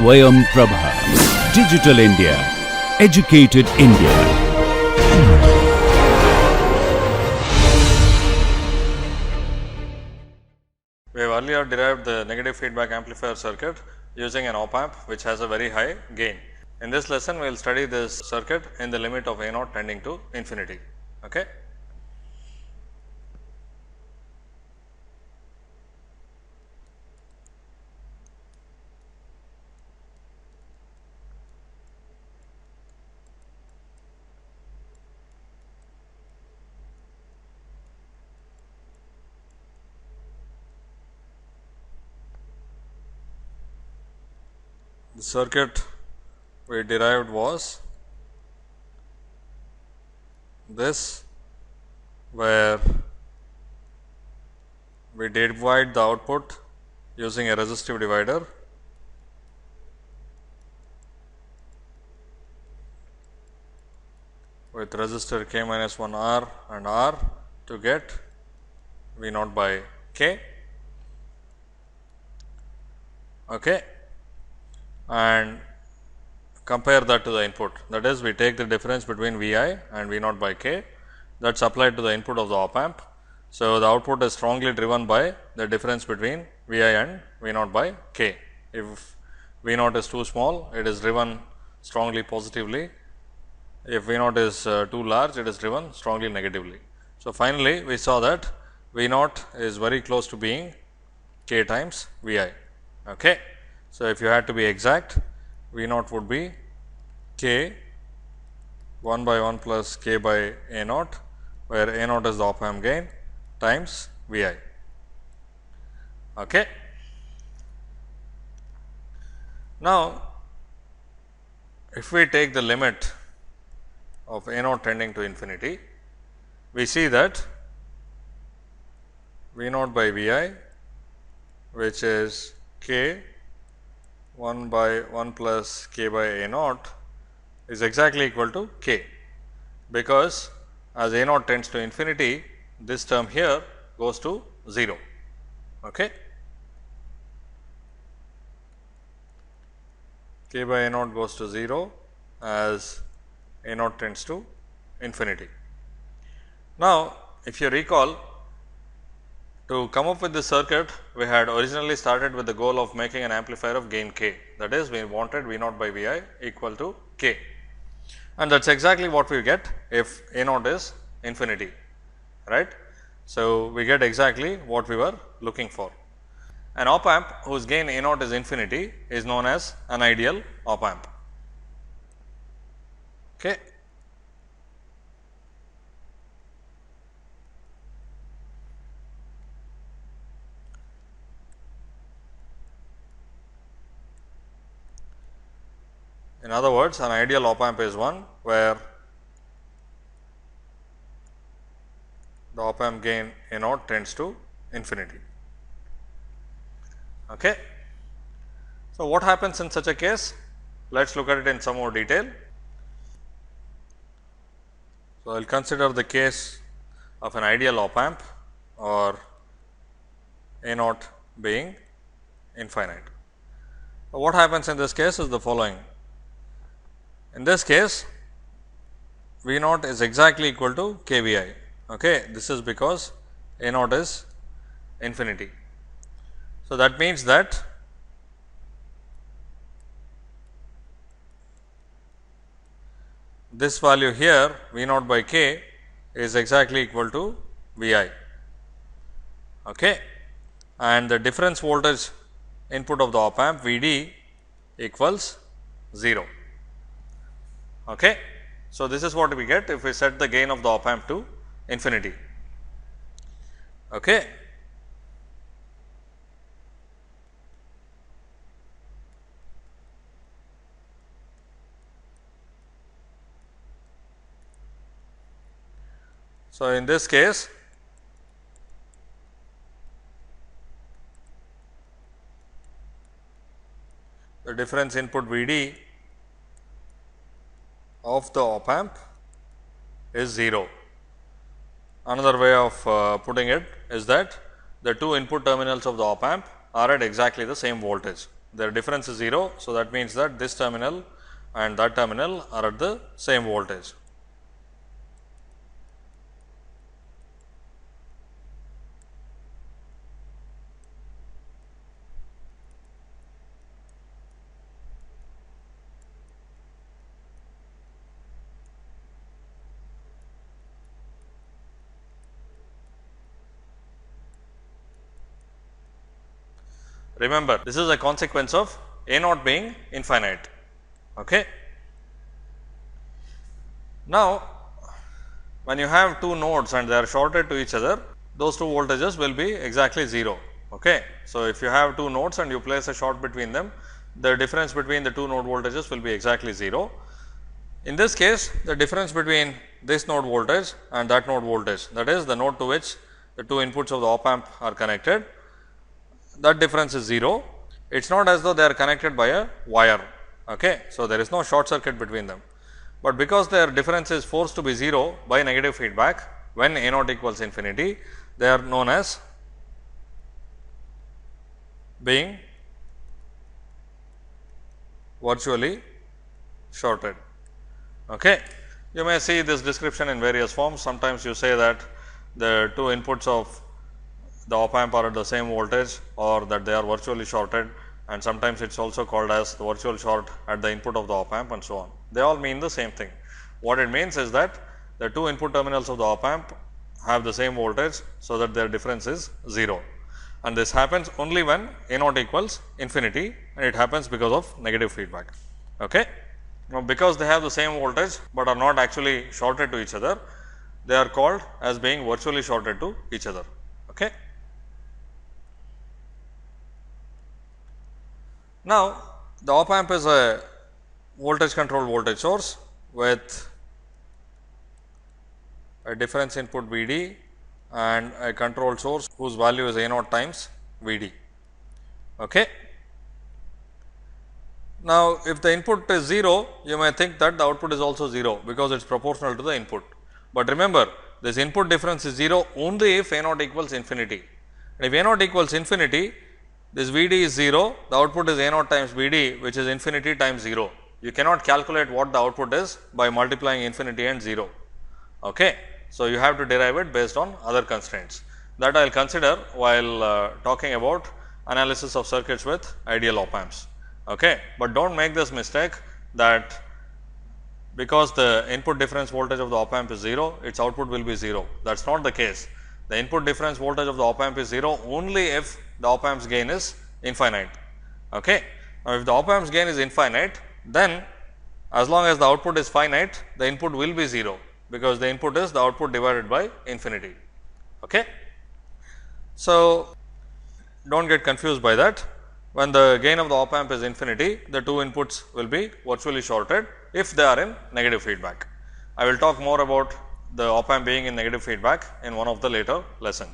Swayam Prabha. Digital India. Educated India. We have earlier derived the negative feedback amplifier circuit using an op-amp which has a very high gain. In this lesson, we will study this circuit in the limit of A0 tending to infinity. Okay. The circuit we derived was this, where we divide the output using a resistive divider with resistor k minus 1 R and R to get V naught by k. Okay. And compare that to the input, that is, we take the difference between V I and V naught by k, that is applied to the input of the op amp. So, the output is strongly driven by the difference between V I and V naught by k. If V naught is too small, it is driven strongly positively. If V naught is too large, it is driven strongly negatively. So, finally, we saw that V naught is very close to being k times V I. Okay. So, if you had to be exact, V naught would be k 1 by 1 plus k by A naught, where A naught is the op amp gain times V I. Okay. Now, if we take the limit of A naught tending to infinity, we see that V naught by V I, which is k 1 by 1 plus k by A naught, is exactly equal to k, because as A naught tends to infinity, this term here goes to 0. Okay. K by A naught goes to 0 as A naught tends to infinity. Now, if you recall, to come up with this circuit, we had originally started with the goal of making an amplifier of gain k, that is, we wanted V naught by V I equal to k, and that is exactly what we get if A naught is infinity, right. So, we get exactly what we were looking for. An op amp whose gain A naught is infinity is known as an ideal op amp. Okay. In other words, an ideal op amp is one where the op amp gain A naught tends to infinity. Okay. So, what happens in such a case? Let us look at it in some more detail. So, I will consider the case of an ideal op amp or A naught being infinite. So, what happens in this case is the following. In this case, V naught is exactly equal to k V I. Okay. This is because A naught is infinity. So, that means that this value here V naught by k is exactly equal to V I. Okay. And the difference voltage input of the op amp V D equals 0. Okay. So, this is what we get if we set the gain of the op amp to infinity. Okay. So, in this case, the difference input V D of the op amp is 0. Another way of putting it is that the two input terminals of the op amp are at exactly the same voltage. their difference is 0. So, that means that this terminal and that terminal are at the same voltage. Remember, this is a consequence of A naught being infinite. Okay. Now, when you have two nodes and they are shorted to each other, those two voltages will be exactly 0. Okay. So, if you have two nodes and you place a short between them, the difference between the two node voltages will be exactly 0. In this case, the difference between this node voltage and that node voltage, that is the node to which the two inputs of the op amp are connected, that difference is 0. It is not as though they are connected by a wire. Okay. So, there is no short circuit between them, but because their difference is forced to be 0 by negative feedback when A naught equals infinity, they are known as being virtually shorted. Okay. You may see this description in various forms. Sometimes you say that the two inputs of the op amp are at the same voltage, or that they are virtually shorted, and sometimes it is also called as the virtual short at the input of the op amp, and so on. They all mean the same thing. What it means is that the two input terminals of the op amp have the same voltage, so that their difference is 0, and this happens only when A naught equals infinity, and it happens because of negative feedback. Okay. Now, because they have the same voltage, but are not actually shorted to each other, they are called as being virtually shorted to each other. Okay. Now, the op amp is a voltage controlled voltage source with a difference input V d and a control source whose value is A naught times V d. Okay. Now, if the input is 0, you may think that the output is also 0, because it is proportional to the input. But remember, this input difference is 0 only if A naught equals infinity. And if A naught equals infinity, this V d is 0, the output is A naught times V d, which is infinity times 0. You cannot calculate what the output is by multiplying infinity and 0. Okay. So, you have to derive it based on other constraints that I will consider while talking about analysis of circuits with ideal op amps. Okay. But do not make this mistake that because the input difference voltage of the op amp is 0, its output will be 0. That is not the case. The input difference voltage of the op amp is 0 only if the op amp's gain is infinite. Okay. Now, if the op amp's gain is infinite, then as long as the output is finite, the input will be 0, because the input is the output divided by infinity. Okay. So, do not get confused by that. When the gain of the op amp is infinity, the two inputs will be virtually shorted if they are in negative feedback. I will talk more about the op amp being in negative feedback in one of the later lessons.